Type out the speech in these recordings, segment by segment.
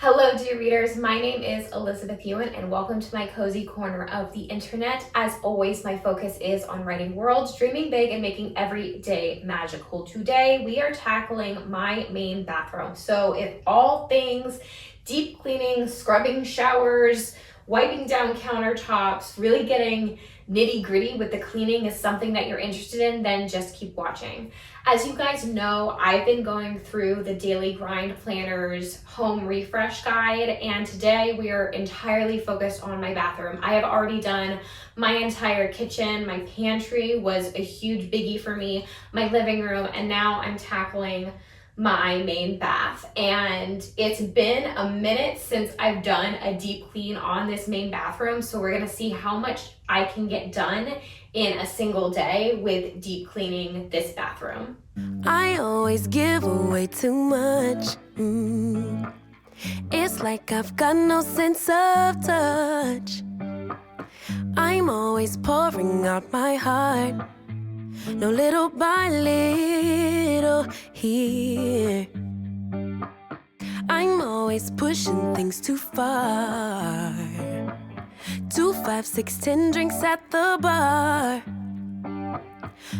Hello, dear readers. My name is Elizabeth Ewan, and welcome to my cozy corner of the internet. As always, my focus is on writing worlds, dreaming big, and making every day magical. Today, we are tackling my main bathroom. So, if all things deep cleaning, scrubbing showers, wiping down countertops, really getting nitty gritty with the cleaning is something that you're interested in, then just keep watching. As you guys know, I've been going through the Daily Grind Planner's home refresh guide, and today we are entirely focused on my bathroom. I have already done my entire kitchen. My pantry was a huge biggie for me, my living room, and now I'm tackling my main bath. And it's been a minute since I've done a deep clean on this main bathroom, so we're gonna see how much I can get done in a single day with deep cleaning this bathroom. I always give away too much. It's like I've got no sense of touch. I'm always pouring out my heart, no little by little here. I'm always pushing things too far. 2, 5, 6, 10 drinks at the bar.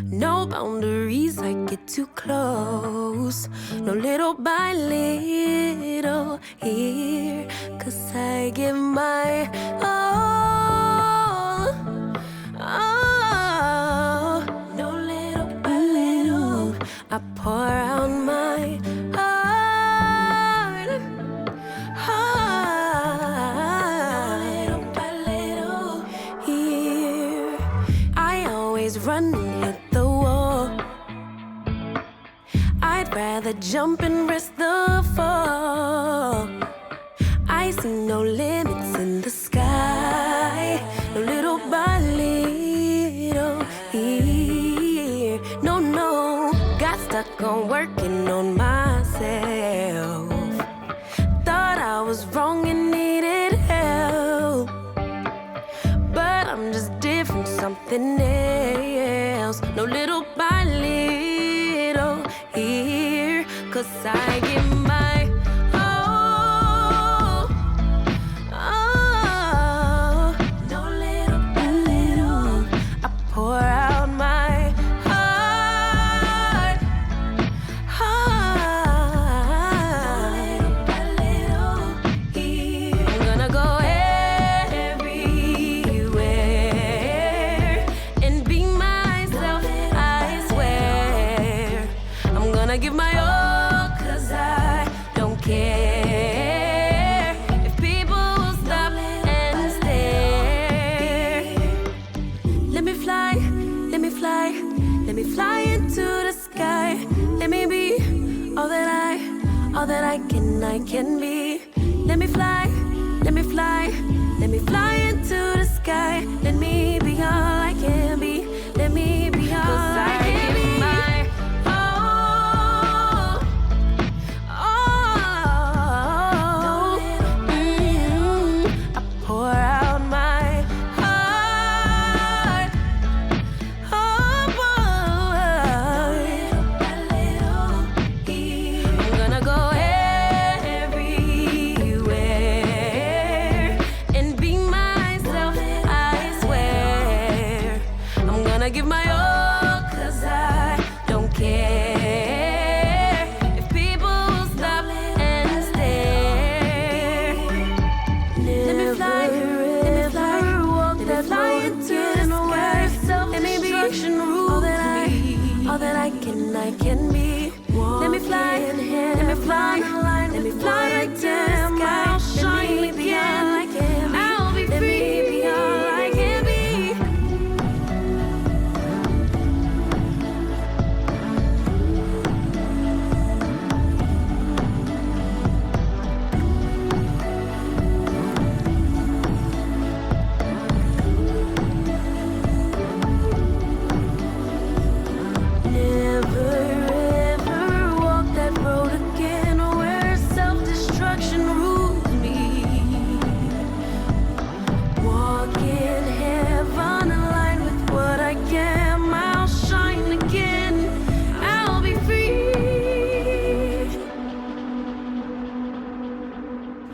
No boundaries, I get too close. No little by little here. 'Cause I give my all. Oh, no little by little. I pour out my heart. Little by little here. I always run and hit the wall. I'd rather jump and risk the fall. I see no limits in the sky. No little by little here. No, got stuck on working on myself. Thought I was wrong and needed help, but I'm just different, something else. No little by little here. 'Cause I give my all. Oh, no little by little. I pour out my heart. Little by little here. I'm gonna go everywhere and be myself, I swear. I'm gonna give my all, 'cause I don't care if people will stop and stare. Let me fly, let me fly, let me fly into the sky. Let me be all that I can be. Let me fly, let me fly, let me fly into the sky. Let me be all I can be. Let me be all I can be. My all, I pour out my heart. I'm gonna go everywhere and be myself,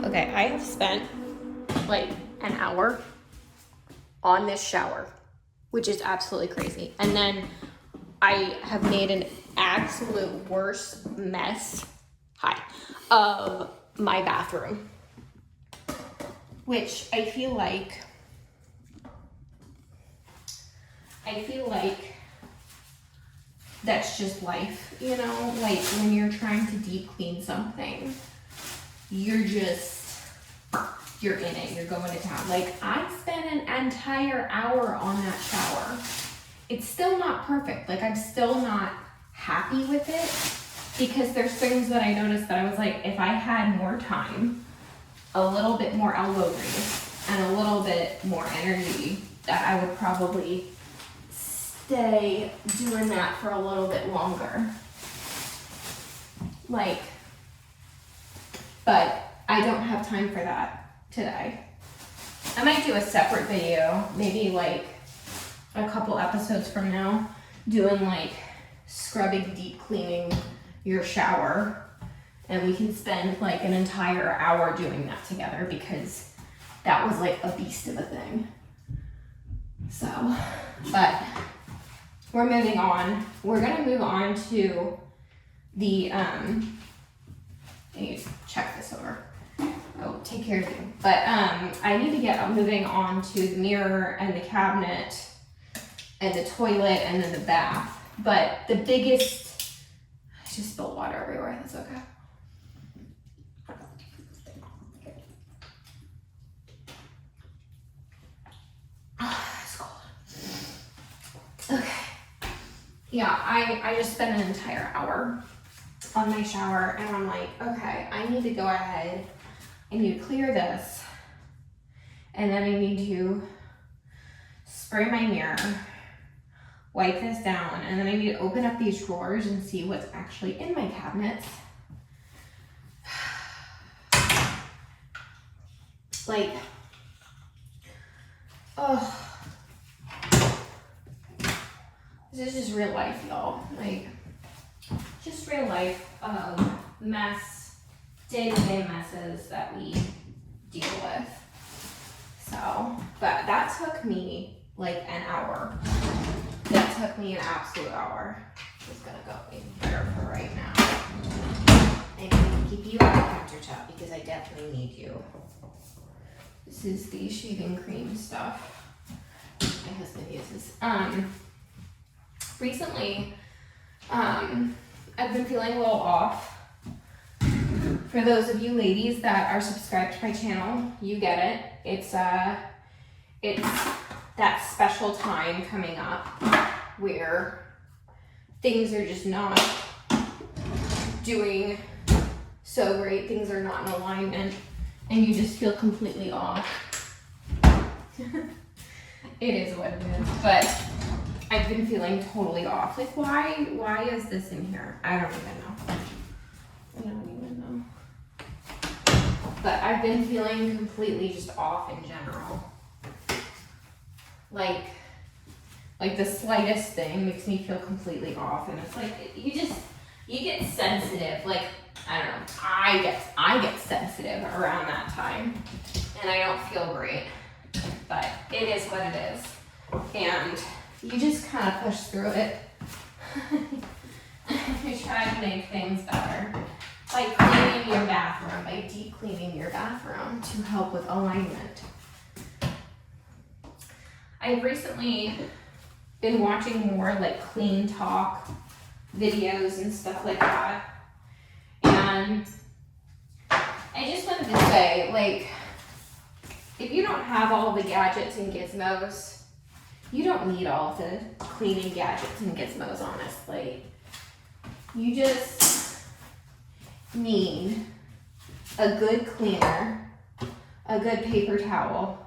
Okay, I have spent like an hour on this shower, which is absolutely crazy. And then I have made an absolute worst mess, of my bathroom, which I feel like that's just life, you know? Like when you're trying to deep clean something, you're in it, you're going to town. Like I spent an entire hour on that shower. It's still not perfect. Like I'm still not happy with it because there's things that I noticed that I was like, if I had more time, a little bit more elbow grease, and a little bit more energy, that I would probably stay doing that for a little bit longer. Like, but I don't have time for that today. I might do a separate video, maybe like a couple episodes from now, doing like scrubbing, deep cleaning your shower, and we can spend like an entire hour doing that together because that was like a beast of a thing. So, but we're moving on. We're gonna move on to the, I need to check this over. Oh, take care of you. But I need to get moving on to the mirror and the cabinet and the toilet and then the bath. But the biggest, I just spilled water everywhere, that's okay. It's cold. Okay. Yeah, I just spent an entire hour on my shower and I'm like, okay, I need to go ahead. I need to clear this. And then I need to spray my mirror, wipe this down, and then I need to open up these drawers and see what's actually in my cabinets. Like, oh, this is just real life, y'all. Like, just real life mess, day-to-day messes that we deal with. So, but that took me like an hour. That took me an absolute hour. Just gonna go in better for right now. I'm gonna keep you on the countertop because I definitely need you. This is the shaving cream stuff my husband uses. Recently, I've been feeling a little off. For those of you ladies that are subscribed to my channel, you get it. It's that special time coming up where things are just not doing so great. Things are not in alignment and you just feel completely off. It is what it is, but I've been feeling totally off. Like why is this in here? I don't even know. But I've been feeling completely just off in general. Like the slightest thing makes me feel completely off, and it's like you get sensitive. Like I don't know, I get sensitive around that time, and I don't feel great. But it is what it is, and you just kind of push through it. You try to make things better. By cleaning your bathroom, by deep cleaning your bathroom to help with alignment. I've recently been watching more like clean talk videos and stuff like that. And I just wanted to say, like, if you don't have all the gadgets and gizmos, you don't need all the cleaning gadgets and gizmos, honestly. You just need a good cleaner, a good paper towel,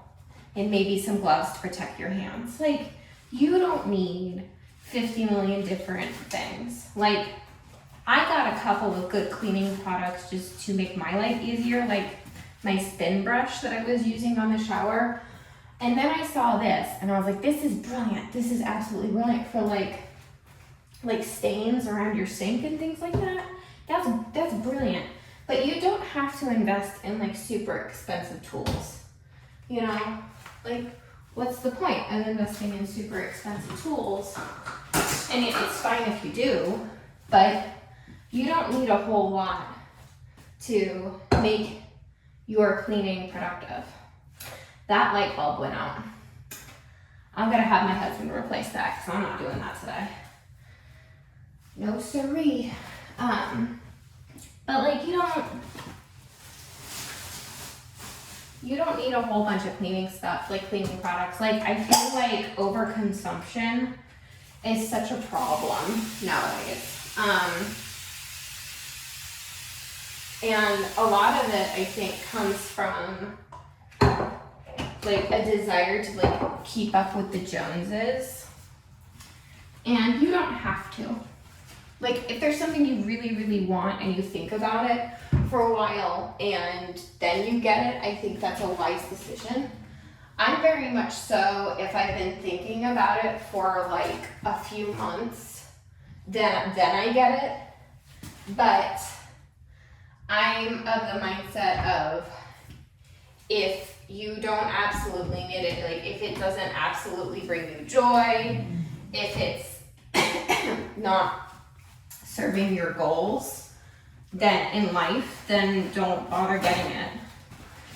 and maybe some gloves to protect your hands. Like, you don't need 50 million different things. Like, I got a couple of good cleaning products just to make my life easier, like my spin brush that I was using on the shower. And then I saw this and I was like, this is brilliant. This is absolutely brilliant for like stains around your sink and things like that. That's brilliant. But you don't have to invest in like super expensive tools. You know, like what's the point of investing in super expensive tools? And it's fine if you do, but you don't need a whole lot to make your cleaning productive. That light bulb went out. I'm gonna have my husband replace that because I'm not doing that today. No siree. But like you don't need a whole bunch of cleaning stuff, like cleaning products. Like I feel like overconsumption is such a problem nowadays. And a lot of it I think comes from like a desire to like keep up with the Joneses. And you don't have to. Like if there's something you really, really want and you think about it for a while and then you get it, I think that's a wise decision. I'm very much so, if I've been thinking about it for like a few months, then I get it. But I'm of the mindset of if you don't absolutely need it, like if it doesn't absolutely bring you joy, if it's not serving your goals then in life, then don't bother getting it.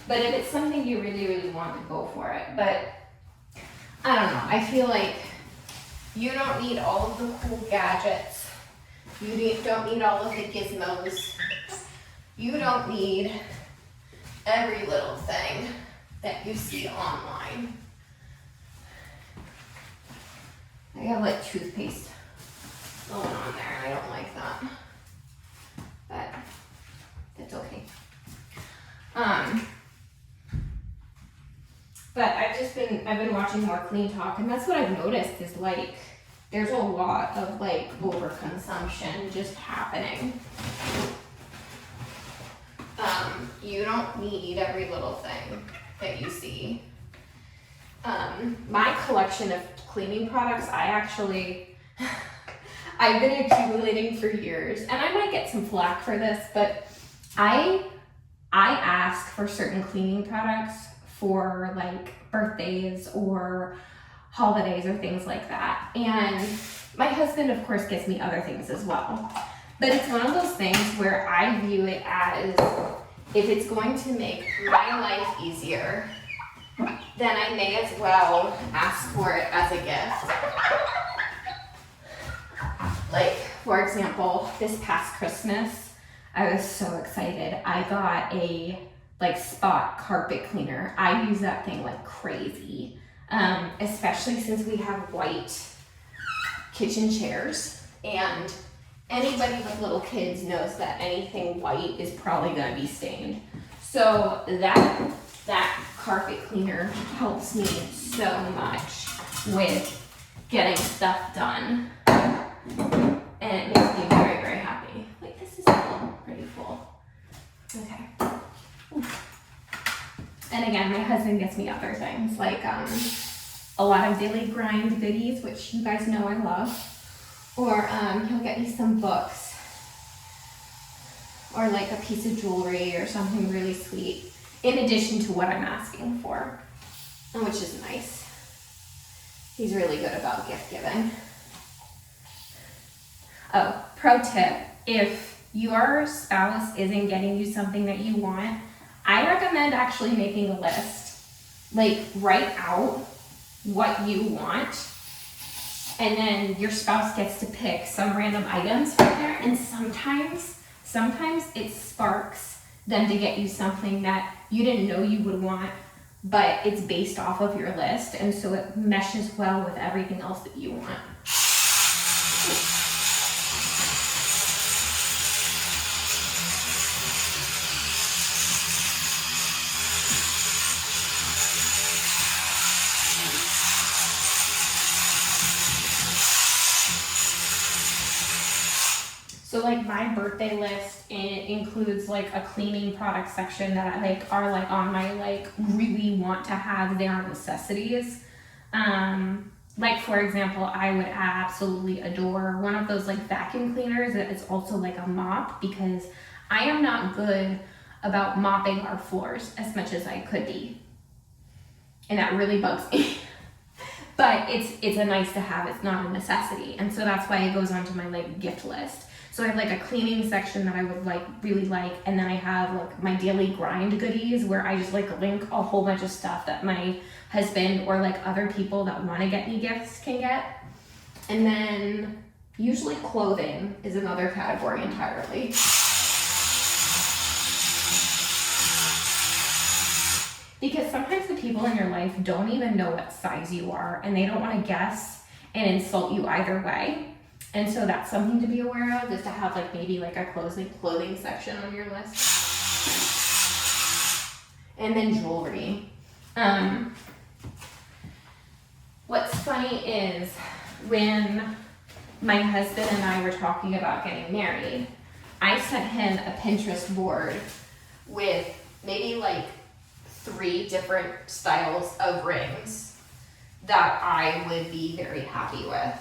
But if it's something you really, really want, to go for it. But I don't know, I feel like you don't need all of the cool gadgets. You don't need all of the gizmos. You don't need every little thing that you see online. I have like toothpaste going on there and I don't like that. But it's okay. But I've been watching more Clean Talk, and that's what I've noticed is like there's a lot of like overconsumption just happening. You don't need every little thing that you see. My collection of cleaning products, I've been accumulating for years, and I might get some flack for this, but I ask for certain cleaning products for like birthdays or holidays or things like that. And my husband, of course, gets me other things as well. But it's one of those things where I view it as if it's going to make my life easier, then I may as well ask for it as a gift. Like, for example, this past Christmas, I was so excited. I got a like spot carpet cleaner. I use that thing like crazy, especially since we have white kitchen chairs, and anybody with little kids knows that anything white is probably gonna be stained. So that carpet cleaner helps me so much with getting stuff done. And it makes me very, very happy. Like, this is full, pretty full. Okay. Oof. And again, my husband gets me other things, like a lot of daily grind goodies, which you guys know I love. Or he'll get me some books. Or like a piece of jewelry or something really sweet, in addition to what I'm asking for, which is nice. He's really good about gift giving. Oh, pro tip, if your spouse isn't getting you something that you want, I recommend actually making a list. Like, write out what you want, and then your spouse gets to pick some random items from there, and sometimes it sparks them to get you something that you didn't know you would want, but it's based off of your list, and so it meshes well with everything else that you want. So like my birthday list, it includes like a cleaning product section that like are like on my like really want to have, they are necessities. Like for example, I would absolutely adore one of those like vacuum cleaners that is also like a mop, because I am not good about mopping our floors as much as I could be. And that really bugs me. But it's a nice to have, it's not a necessity. And so that's why it goes onto my like gift list. So I have like a cleaning section that I would like really like, and then I have like my daily grind goodies where I just like link a whole bunch of stuff that my husband or like other people that want to get me gifts can get. And then usually clothing is another category entirely. Because sometimes the people in your life don't even know what size you are, and they don't want to guess and insult you either way. And so that's something to be aware of, is to have like maybe like a clothing section on your list. And then jewelry. What's funny is when my husband and I were talking about getting married, I sent him a Pinterest board with maybe like 3 different styles of rings that I would be very happy with.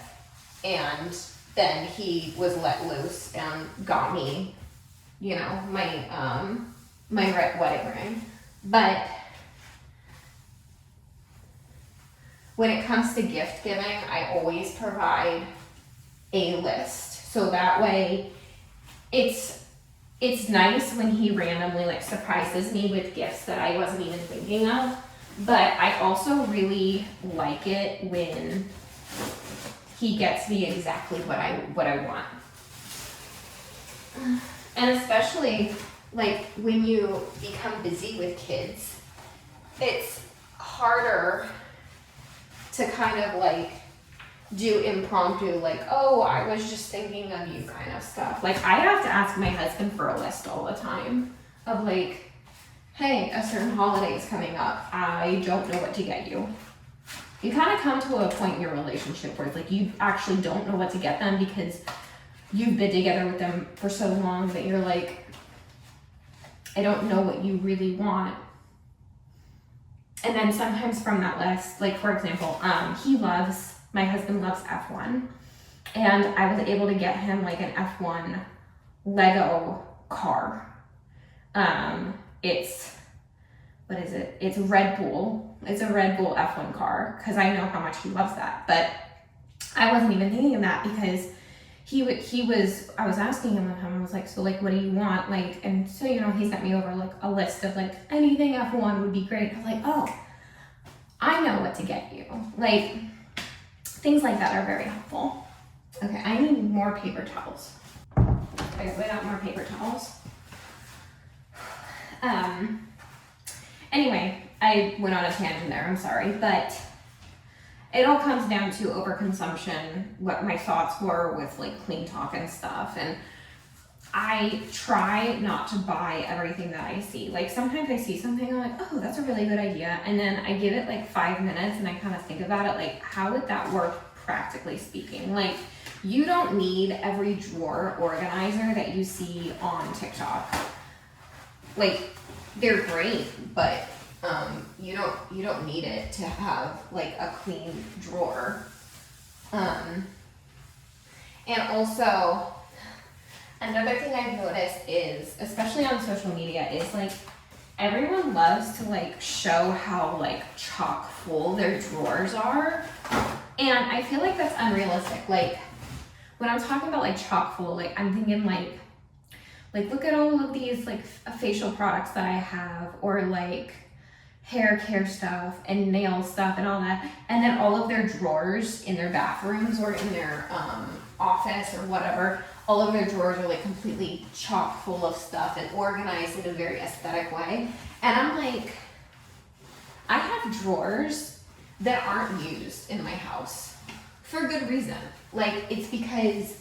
And then he was let loose and got me, you know, my wedding ring. But when it comes to gift giving, I always provide a list. So that way it's nice when he randomly like surprises me with gifts that I wasn't even thinking of, but I also really like it when he gets me exactly what I want. And especially like when you become busy with kids, it's harder to kind of like do impromptu, like, oh, I was just thinking of you kind of stuff. Like I have to ask my husband for a list all the time of like, hey, a certain holiday is coming up. I don't know what to get you. You kind of come to a point in your relationship where it's like you actually don't know what to get them because you've been together with them for so long that you're like, I don't know what you really want. And then sometimes from that list, like for example, my husband loves F1, and I was able to get him like an F1 Lego car. It's Red Bull. It's a Red Bull F1 car because I know how much he loves that. But I wasn't even thinking of that because I was asking him one time, I was like, so like, what do you want? Like, and so, you know, he sent me over like a list of like anything F1 would be great. I was like, oh, I know what to get you. Like, things like that are very helpful. Okay, I need more paper towels. Okay, we got more paper towels. Anyway, I went on a tangent there, I'm sorry, but it all comes down to overconsumption, what my thoughts were with like clean talk and stuff. And I try not to buy everything that I see. Like sometimes I see something, I'm like, oh, that's a really good idea. And then I give it like 5 minutes and I kind of think about it, like, how would that work practically speaking? Like, you don't need every drawer organizer that you see on TikTok. Like, they're great, but you don't need it to have like a clean drawer. And also, another thing I've noticed is, especially on social media, is like everyone loves to like show how like chock full their drawers are. And I feel like that's unrealistic. Like when I'm talking about like chock full, like I'm thinking like look at all of these like facial products that I have, or like hair care stuff and nail stuff and all that. And then all of their drawers in their bathrooms or in their office or whatever, all of their drawers are like completely chock full of stuff and organized in a very aesthetic way. And I'm like, I have drawers that aren't used in my house for good reason. Like, it's because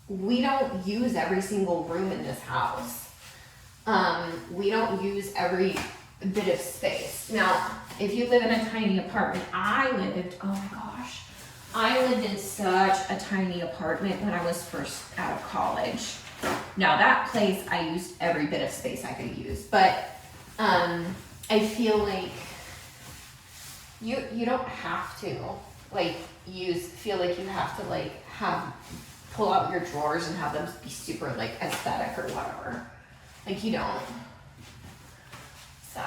we don't use every single room in this house. We don't use every bit of space. Now, if you live in a tiny apartment, I lived in such a tiny apartment when I was first out of college. Now that place, I used every bit of space I could use, but I feel like you don't have to like feel like you have to like pull out your drawers and have them be super like aesthetic or whatever. Like you don't. So,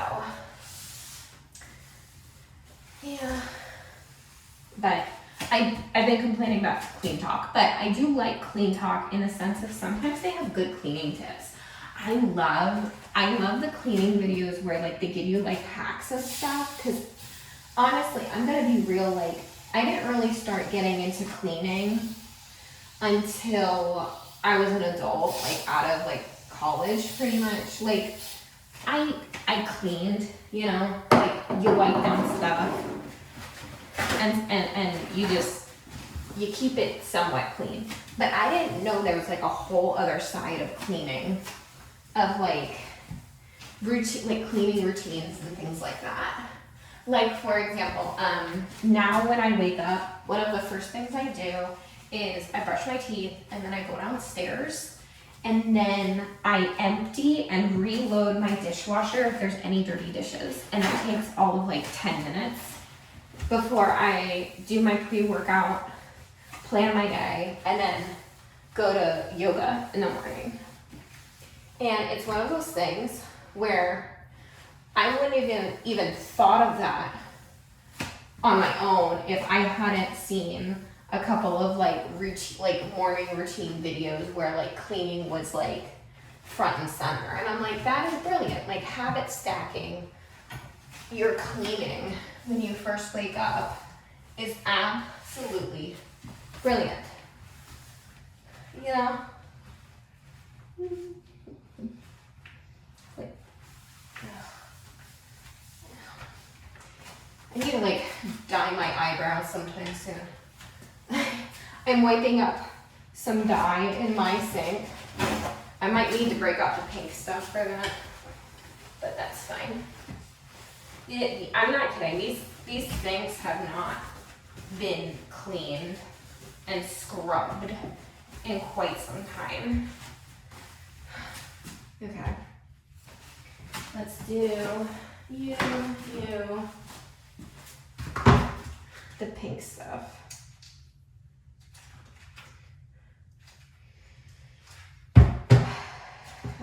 yeah. But I've been complaining about Clean Talk, but I do like Clean Talk in the sense of sometimes they have good cleaning tips. I love the cleaning videos where like they give you like hacks and stuff, because honestly, I'm gonna be real, like I didn't really start getting into cleaning until I was an adult, like out of like college pretty much. Like I cleaned, you know, like you wipe down stuff and you keep it somewhat clean. But I didn't know there was like a whole other side of cleaning, of like routine, like cleaning routines and things like that. Like for example, now when I wake up, one of the first things I do is I brush my teeth and then I go downstairs and then I empty and reload my dishwasher if there's any dirty dishes. And it takes all of like 10 minutes before I do my pre-workout, plan my day, and then go to yoga in the morning. And it's one of those things where I wouldn't even thought of that on my own if I hadn't seen a couple of like morning routine videos where like cleaning was like front and center. And I'm like, that is brilliant. Like habit stacking your cleaning when you first wake up is absolutely brilliant. You know? Like, I need to like dye my eyebrows sometime soon. I'm wiping up some dye in my sink. I might need to break out the pink stuff for that, but that's fine. I'm not kidding, these things have not been cleaned and scrubbed in quite some time. Okay, let's do you, the pink stuff.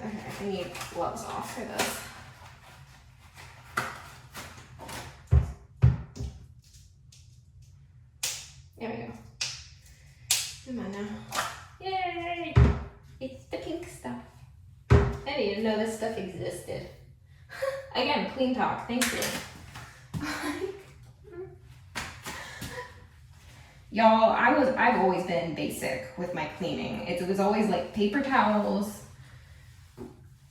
Okay, I need gloves off for this. There we go. Come on now. Yay! It's the pink stuff. I didn't even know this stuff existed. Again, Clean Talk, thank you. Y'all, I've always been basic with my cleaning. It was always like paper towels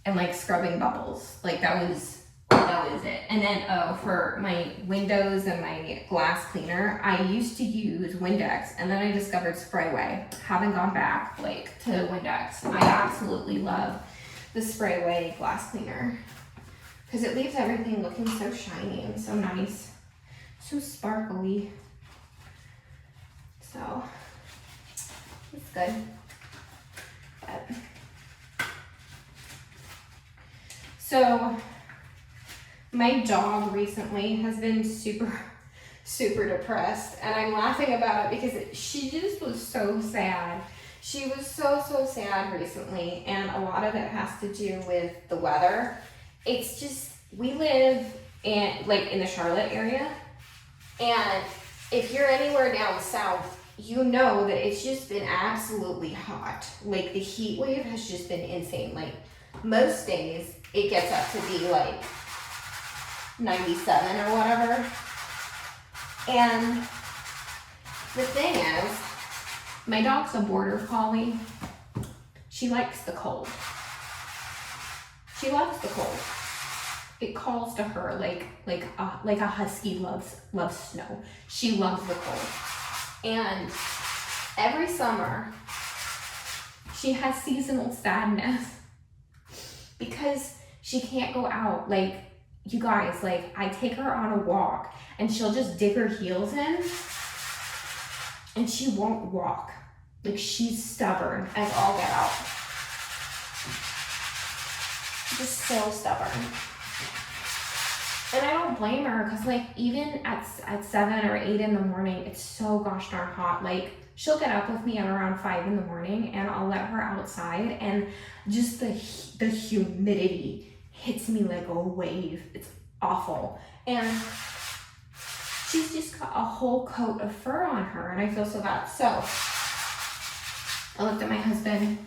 and like scrubbing bubbles. Like that was it. And then for my windows and my glass cleaner, I used to use Windex, and then I discovered Sprayway. Haven't gone back like to Windex. I absolutely love the Sprayway glass cleaner because it leaves everything looking so shiny and so nice, so sparkly. So it's good. But, so my dog recently has been super depressed, and I'm laughing about it because she just was so sad. She was so sad recently, and a lot of it has to do with the weather. It's just, we live in the Charlotte area, and if you're anywhere down south, you know that it's just been absolutely hot. Like the heat wave has just been insane. Like most days it gets up to be like 97 or whatever. And the thing is, my dog's a border collie. She likes the cold. She loves the cold. It calls to her like a husky loves snow. She loves the cold. And every summer, she has seasonal sadness because she can't go out. Like, you guys, like, I take her on a walk and she'll just dig her heels in and she won't walk. Like, she's stubborn as all get out. Just so stubborn. And I don't blame her, because like even at 7 or 8 in the morning, it's so gosh darn hot. Like she'll get up with me at around 5 in the morning, and I'll let her outside, and just the humidity hits me like a wave. It's awful. And she's just got a whole coat of fur on her, and I feel so bad. So I looked at my husband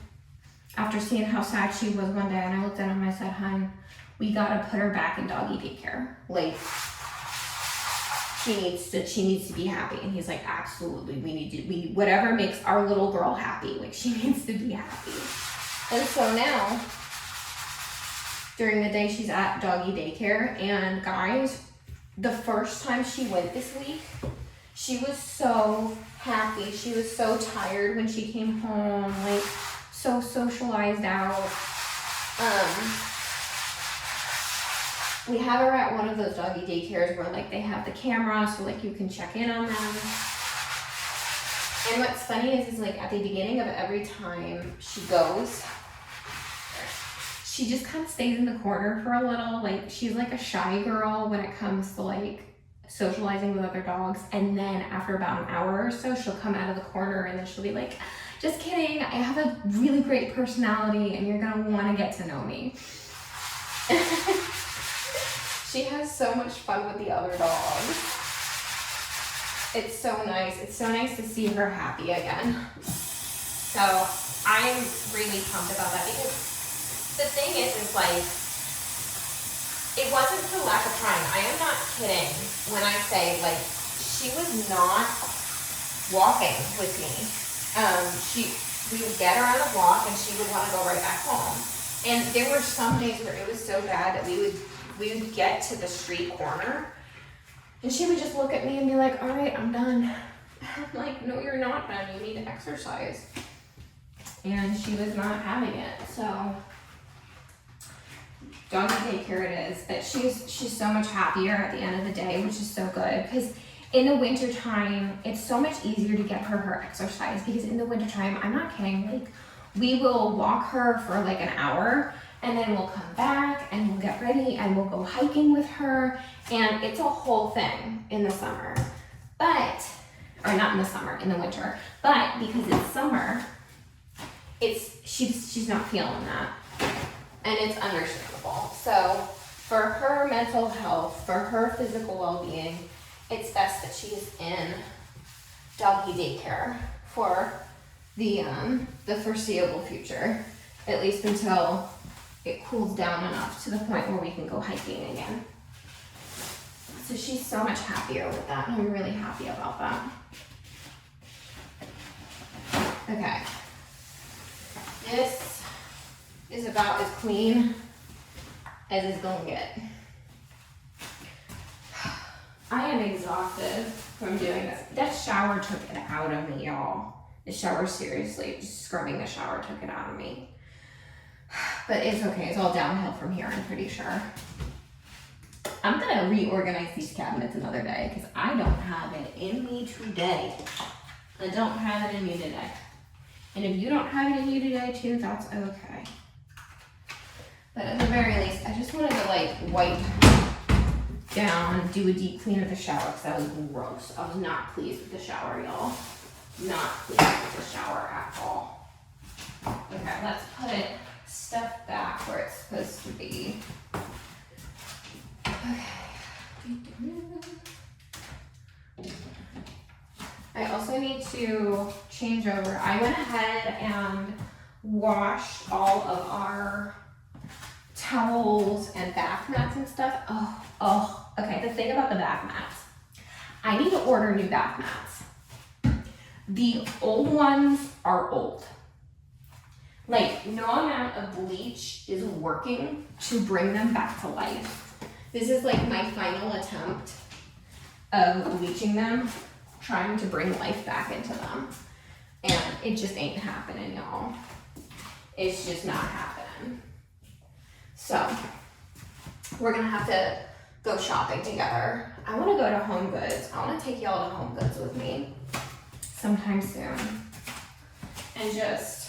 after seeing how sad she was one day, and I looked at him and I said, "Hun, we gotta put her back in doggy daycare. Like, she needs to be happy." And he's like, "Absolutely, we need whatever makes our little girl happy. Like, she needs to be happy." And so now, during the day, she's at doggy daycare, and guys, the first time she went this week, she was so happy. She was so tired when she came home, like so socialized out. We have her at one of those doggy daycares where like they have the camera, so like you can check in on them. And what's funny is like at the beginning of every time she goes, she just kind of stays in the corner for a little. Like, she's like a shy girl when it comes to like socializing with other dogs. And then after about an hour or so, she'll come out of the corner and then she'll be like, "Just kidding, I have a really great personality and you're gonna wanna get to know me." She has so much fun with the other dogs. It's so nice. It's so nice to see her happy again. So I'm really pumped about that, because the thing is like, it wasn't for lack of trying. I am not kidding when I say like, she was not walking with me. We would get her on a walk and she would want to go right back home. And there were some days where it was so bad that we would get to the street corner and she would just look at me and be like, "All right, I'm done." I'm like, "No, you're not done. You need to exercise." And she was not having it. So doggy daycare it is. But she's so much happier at the end of the day, which is so good, because in the winter time it's so much easier to get her exercise, because in the winter time, I'm not kidding, like we will walk her for like an hour and then we'll come back and we'll get ready and we'll go hiking with her, and it's a whole thing in the summer. But, or not in the summer, in the winter, but because it's summer, she's not feeling that. And it's understandable. So for her mental health, for her physical well-being, it's best that she's in doggy daycare for the foreseeable future, at least until it cools down enough to the point where we can go hiking again. So she's so much happier with that, and I'm really happy about that. Okay. This is about as clean as it's gonna get. I am exhausted from doing this. That shower took it out of me, y'all. The shower, seriously, just scrubbing the shower took it out of me. But it's okay, it's all downhill from here, I'm pretty sure. I'm gonna reorganize these cabinets another day because I don't have it in me today. I don't have it in me today. And if you don't have it in you today too, that's okay. But at the very least, I just wanted to like wipe down, do a deep clean of the shower because that was gross. I was not pleased with the shower, y'all. Not pleased with the shower at all. Okay, let's put it stuff back where it's supposed to be. Okay. I also need to change over. I went ahead and washed all of our towels and bath mats and stuff. Okay, the thing about the bath mats, I need to order new bath mats. The old ones are old. Like, no amount of bleach is working to bring them back to life. This is like my final attempt of bleaching them, trying to bring life back into them. And it just ain't happening, y'all. It's just not happening. So, we're gonna have to go shopping together. I wanna go to Home Goods. I wanna take y'all to Home Goods with me sometime soon. And just,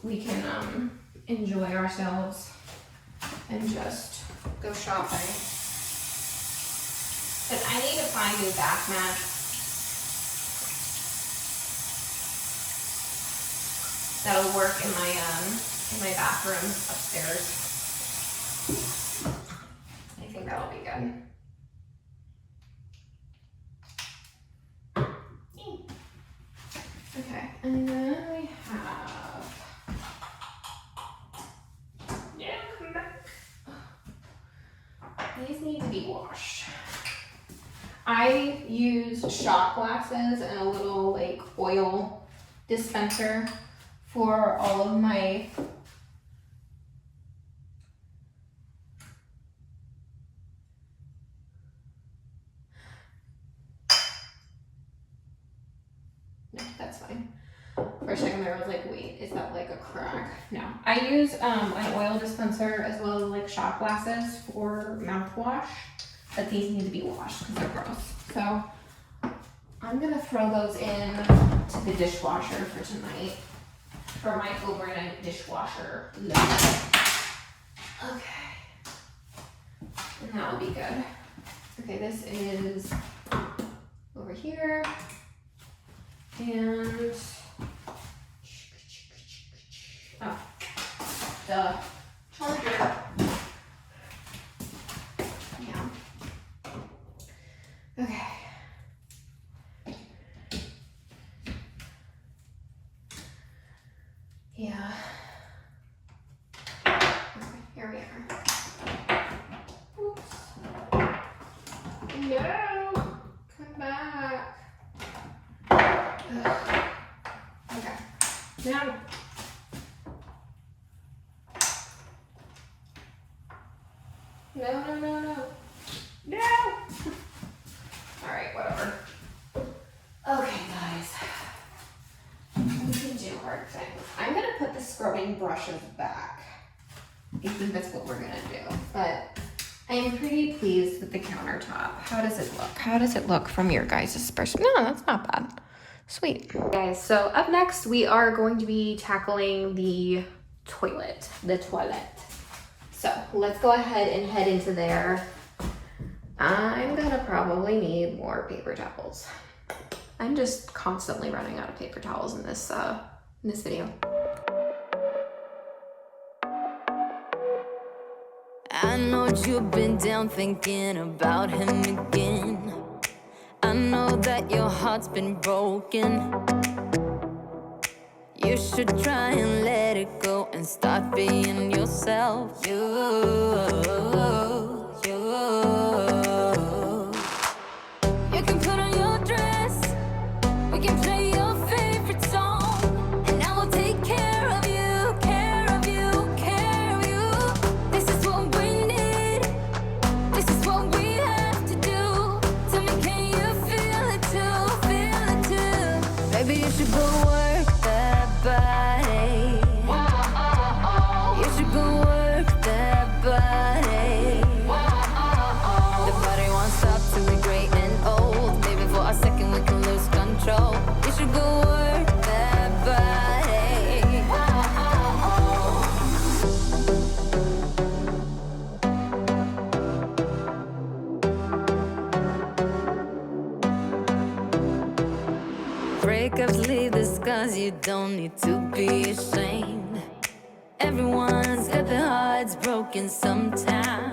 we can enjoy ourselves and just go shopping. But I need to find new bath mats that'll work in my bathroom upstairs. I think that'll be good. Okay, and then we have, yeah, come back. These need to be washed. I use shot glasses and a little like oil dispenser for all of my no, that's fine. For a second there I was like, wait, is that like a crack? No. I use an oil dispenser as well as like shot glasses for mouthwash, but these need to be washed because they're gross. So I'm gonna throw those in to the dishwasher for tonight, for my overnight dishwasher load. Okay. And that'll be good. Okay, this is over here. And oh, the charger. Yeah. Okay. Yeah. Okay, here we are. Oops. No, come back. Okay. Now. No. No! Alright, whatever. Okay, guys. We can do hard things. I'm gonna put the scrubbing brushes back. I think that's what we're gonna do. But I am pretty pleased with the countertop. How does it look? How does it look from your guys' perspective? No, that's not bad. Sweet. Guys, so up next we are going to be tackling the toilet. So let's go ahead and head into there. I'm gonna probably need more paper towels. I'm just constantly running out of paper towels in this video. I know you've been down thinking about him again. I know that your heart's been broken. You should try and let it go and start being yourself. You can put on your dress, we can play your favorite song, and I will take care of you, care of you, care of you. This is what we need, this is what we have to do. Tell me, can you feel it too, feel it too? Maybe you should go work that body. You should go work that body. The body won't stop till we're great and old. Maybe for a second we can lose control. You should go work that body. Breakups leave the scars, you don't need to be ashamed. Everyone's got their hearts broken sometime.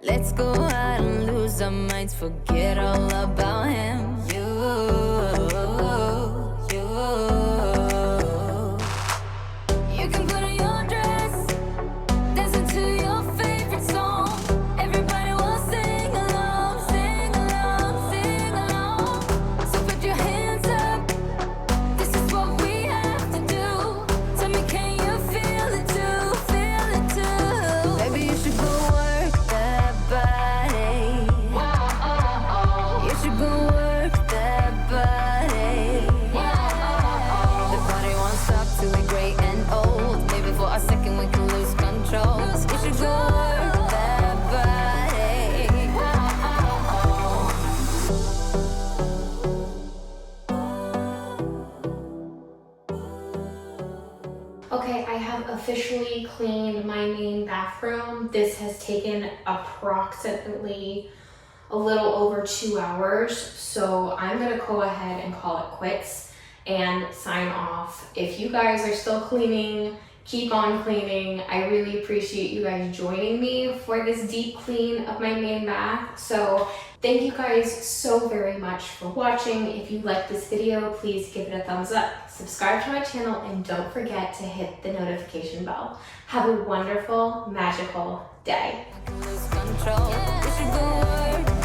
Let's go out and lose our minds, forget all about him. You can put on your dress, dancing to your favorite song. Everybody will sing along, sing along, sing along. So put your hands up, this is what we have to do. Tell me, can you feel it too, feel it too? Maybe you should go work that body. You should go work that body. The body won't stop till we're great and old. Maybe for a second we can lose control. You should go work that body. Okay, I have officially cleaned my main bathroom. This has taken approximately a little over 2 hours, so I'm gonna go ahead and call it quits. and sign off. If you guys are still cleaning, keep on cleaning. I really appreciate you guys joining me for this deep clean of my main bath. So thank you guys so very much for watching. If you like this video, please give it a thumbs up, subscribe to my channel, and don't forget to hit the notification bell. Have a wonderful, magical day. Lose control. We should go work.